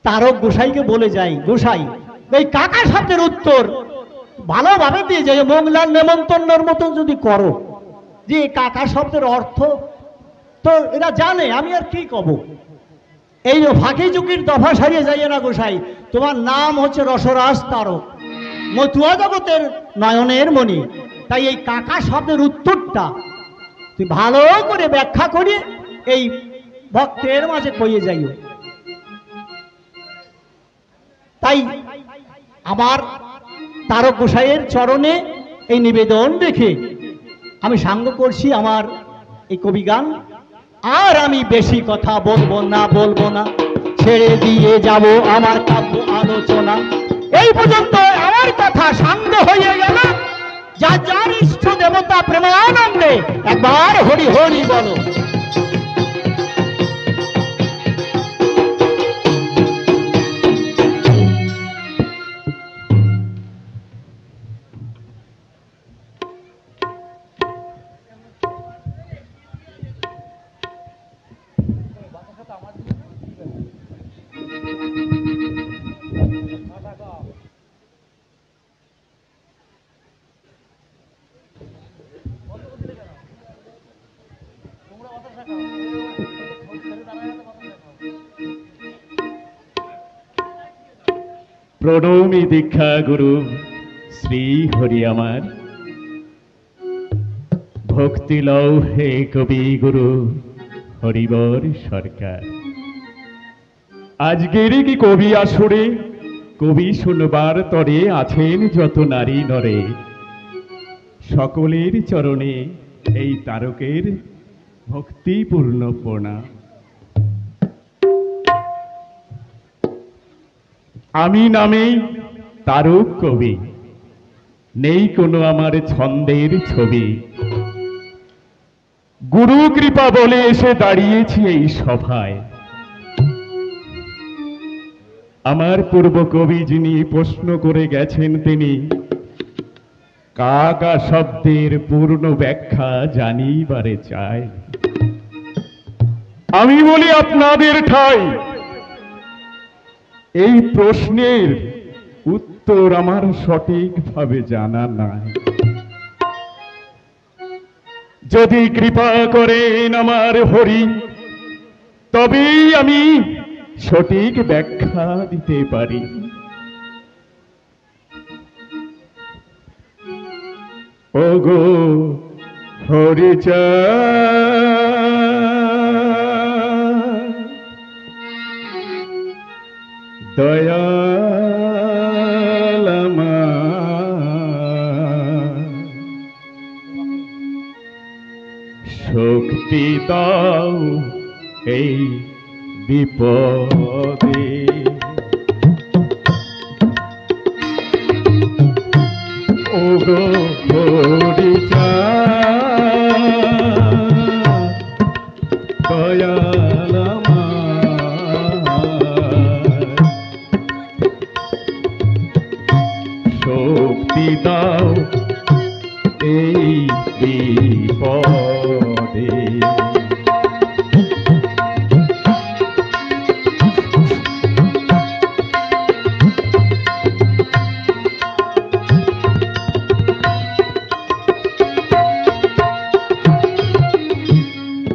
তারক গোসাইকে বলে যাই, গোসাই এই কাকা শব্দের উত্তর ভালোভাবে দিয়ে যাই, মোংলার নেমন্তন্নর মতো যদি করো, যে কাকা শব্দের অর্থ তো এরা জানে, আমি আর কি কব। এই ফাঁকি ঝুঁকির দফা সারিয়ে যাইয়ে না গোসাই, তোমার নাম হচ্ছে রসরাজ তারক, মতুয়া জগতের নয়নের মণি। তাই এই কাকা শব্দের উত্তরটা তুই ভালো করে ব্যাখ্যা করে এই ভক্তের মাঝে কইয়ে যাইও। তাই আমার তারক গোসাইয়ের চরণে এই নিবেদন রেখে আমি সাঙ্গ করছি আমার এই কবিগান। আর আমি বেশি কথা বলবো না, ছেড়ে দিয়ে যাব আমার কাব্য আলোচনা। এই পর্যন্ত আমার কথা সাঙ্গ হয়ে গেল। যার যার ইষ্ট দেবতা প্রেমানন্দে একবার হরি হরি বলো। প্রণমী দীক্ষা গুরু শ্রী হরি আমার, ভক্তি লও হে কবি গুরু হরিবর সরকার। আজকের কি কবি আসরে কবি শুনবার তরে আছেন যত নারী নরে, সকলের চরণে এই তারকের ভক্তিপূর্ণ প্রণাম। আমি নামে তারক কবি, নেই কোনো আমার ছন্দের ছবি। গুরু কৃপা বলে এসে দাঁড়িয়েছি এই সভায়। আমার পূর্ব কবি যিনি প্রশ্ন করে গেছেন, তিনি কাকা শব্দের পূর্ণ ব্যাখ্যা জানিবারে চাই। আমি বলি আপনাদের ঠাই এই প্রশ্নের উত্তর আমার সঠিকভাবে জানা নাই। যদি কৃপা করেন আমার হরি, তবেই আমি সঠিক ব্যাখ্যা দিতে পারি। ওগো হরিচা দয়াল আমার, শক্তি দাও এই বিপদে। ওগো হরিচা দয়াল আমার, শক্তি দাও এই বিপদে।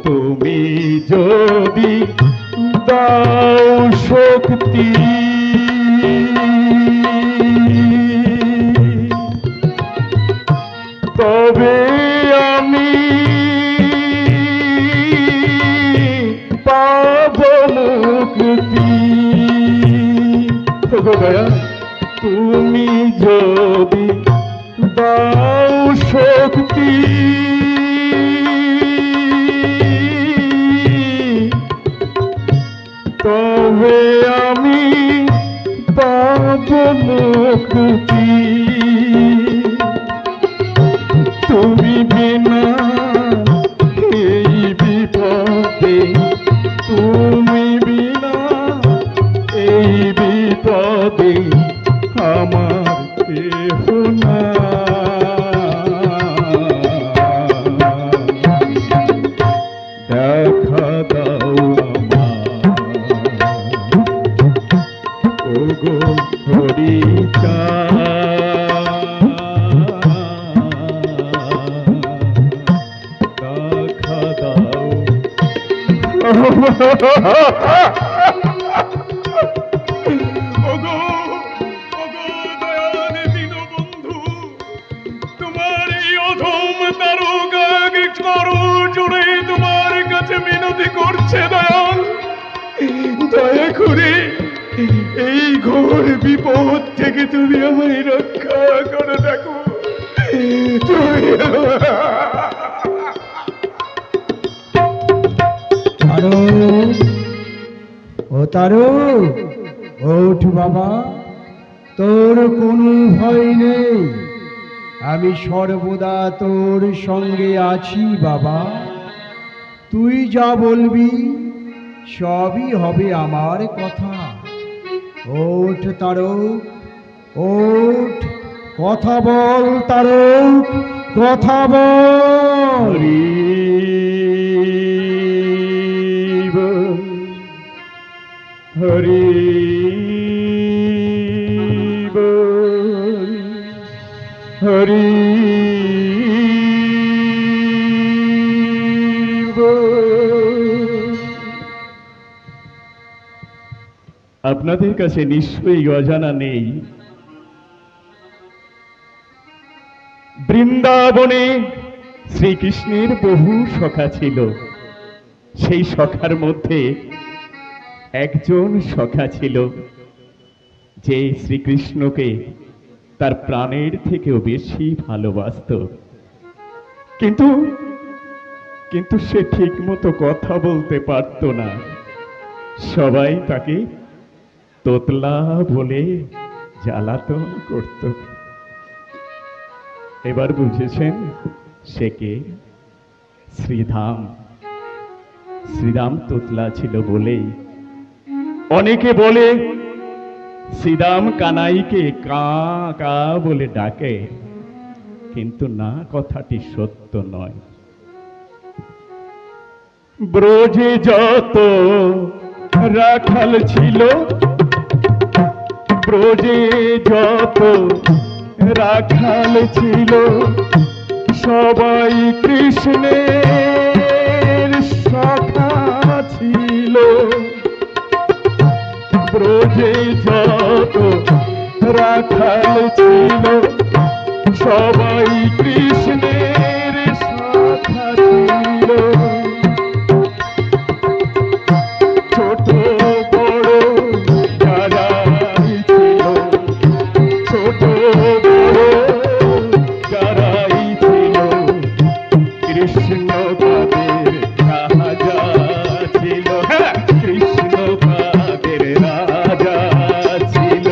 তুমি যদি দাও শক্তি, তবে আমি পাব মুক্তি। দয়া তুমি যদি দাও শক্তি, তবে আমি পাব মুক্তি। তুমি বিনা এই বিপদে, তুমি বিনা এই বিপদে আমার কেহ নাই। দেখা দাও আমার ওগো হরিচা, দেখা দাও। ওগো ওগো দয়াল দীনবন্ধু, তোমার এই অধম তারকা করো জোরে তোমার কাছে মিনতি করছে দয়াল। দয়া করে এই ঘোর বিপদ থেকে তুমি আমায় রক্ষা করে দেখো। ও তারো, ওঠ বাবা, তোর কোনো ভয় নেই, আমি সর্বদা তোর সঙ্গে আছি বাবা। তুই যা বলবি সবই হবে আমার কথা। ওঠ তারক, ওঠ, কথা বল তারক, কথা বল। হরি হরি আপনাদের কাছে নিশ্চয়ই অজানা নেই, বৃন্দাবনে শ্রীকৃষ্ণের বহু সখা ছিল। সেই সখার মধ্যে একজন সখা ছিল যে শ্রীকৃষ্ণকে তার প্রাণের থেকেও বেশি ভালোবাসত, কিন্তু কিন্তু সে ঠিক মতো কথা বলতে পারত না। সবাই তাকে তোতলা বলে জ্বালাতন করত। এবার বুঝেছেন সে কে? শ্রীধাম। শ্রীরাম তোতলা ছিল বলেই অনেকে বলে শ্রীরাম কানাইকে কা কা বলে ডাকে, কিন্তু না, কথাটি সত্য নয়। ব্রজে যত রাখাল ছিল, ব্রজে যত রাখাল ছিল, সবাই কৃষ্ণের সখা ছিল। ব্রজে যত রাখাল ছিল, সবাই কৃষ্ণের সখা ছিল। ছোট বড় যারাই ছিল, ছোট বড় যারাই ছিল, কৃষ্ণ তাদের রাজা ছিল। হ্যাঁ, কৃষ্ণ তাদের রাজা ছিল।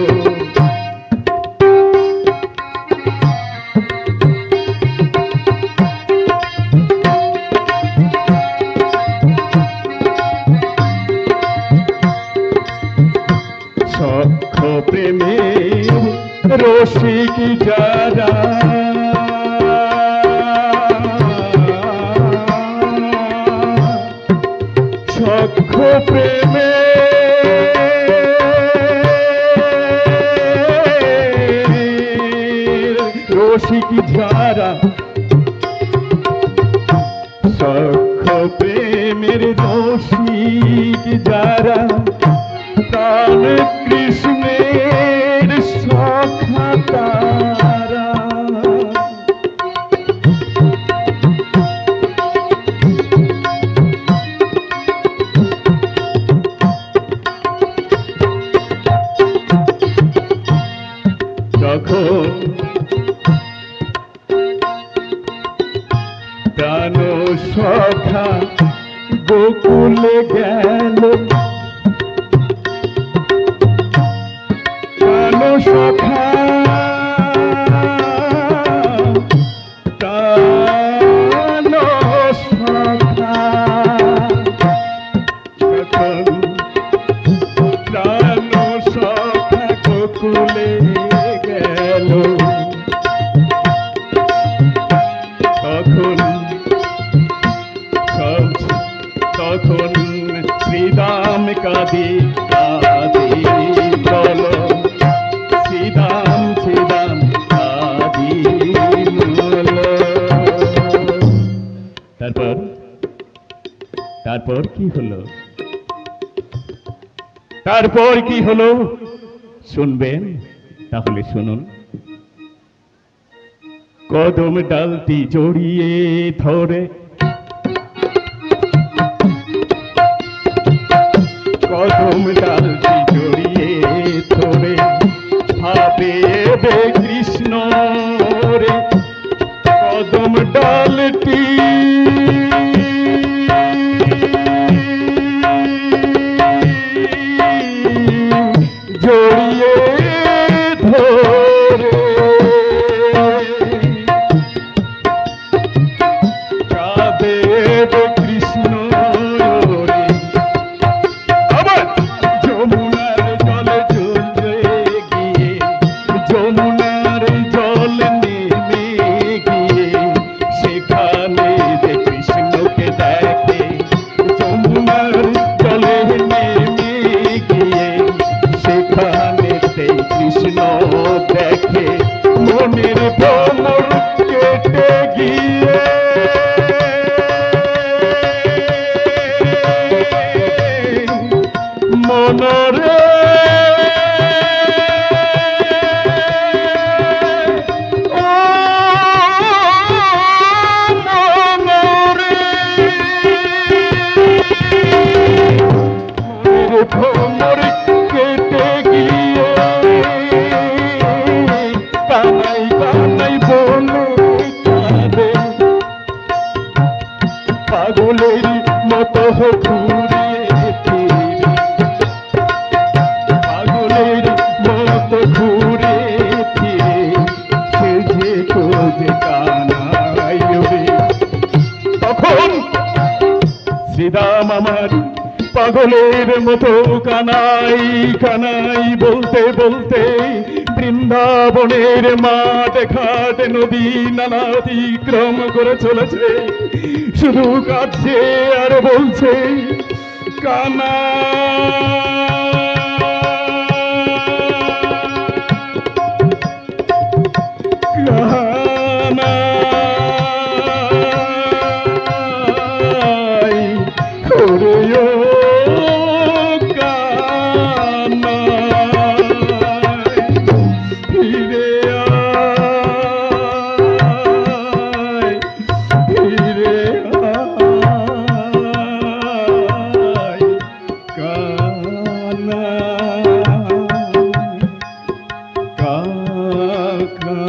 সখ্য প্রেমের রসিক যারা, সখ্য প্রেমের রসিক যারা, সখ্য প্রেমের রসিক যারা, প্রাণ কৃষ্ণের সখা তারা। সখা গোকুলে গেল, প্রাণ সখা প্রাণ সখা, যখন প্রাণ সখা গোকুলে গেল, তখন শ্রীরাম কাঁদে কাঁদে বল, শ্রীরাম শ্রীরাম কাঁদে বল। তারপর কি হলো? তারপর কি হলো শুনবেন? তাহলে শুনুন। কদম ডালটি জড়িয়ে ধরে, কদম ডালটি জড়িয়ে ধরে ভাবে রে কৃষ্ণ রে, কদম ডালটি জড়িয়ে ধরে কাঁদে রে কৃষ্ণ রে, আবার যমুনার জলে চলে গিয়ে, যমুনার জল নেমে গিয়ে সেখানে যে কৃষ্ণকে দেখে, যমুনার জলে নেমে গিয়ে সেখানে কৃষ্ণ দেখে, মনের ভ্রমর কেটে গিয়ে মনরে ও মনরে, মনের ভ্রমর কেটে গিয়ে কানাই কানাই বলে কাঁদে, পাগলের মতো ঘুরে ফিরে, পাগলের মতো ঘুরে ফিরে সেজে কোজে কানাই রে। তখন শ্রীরাম আমার পাগলের মতো কানাই কানাই বলতে বলতে বৃন্দাবনের মাঠ ঘাট নদী নানা অতিক্রম করে চলেছে, শুধু কাঁদছে আর বলছে কানা কানাই ওরে ও কানাই, ফিরে আয়, ফিরে আয় কানাই, কাকা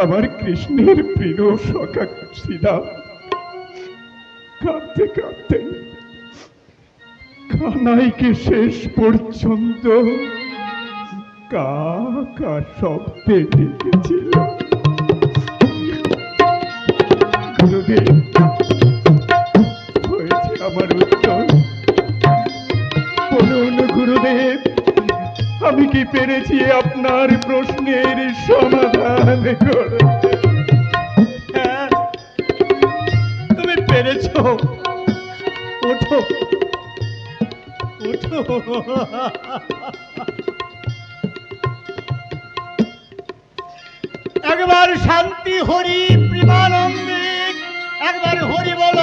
আমার কৃষ্ণের প্রিয় সখা শ্রীরাম কাঁদতে কাঁদতে কানাইকে শেষ পর্যন্ত কাকা শব্দে ডেকেছিল। গুরুদেব, হয়েছে আমার উত্তর। বলুন গুরুদেব, আমি কি পেরেছি আপনার প্রশ্নের সমাধান করতে? একবার শান্তি হরি প্রেমানন্দে, একবার হরি বল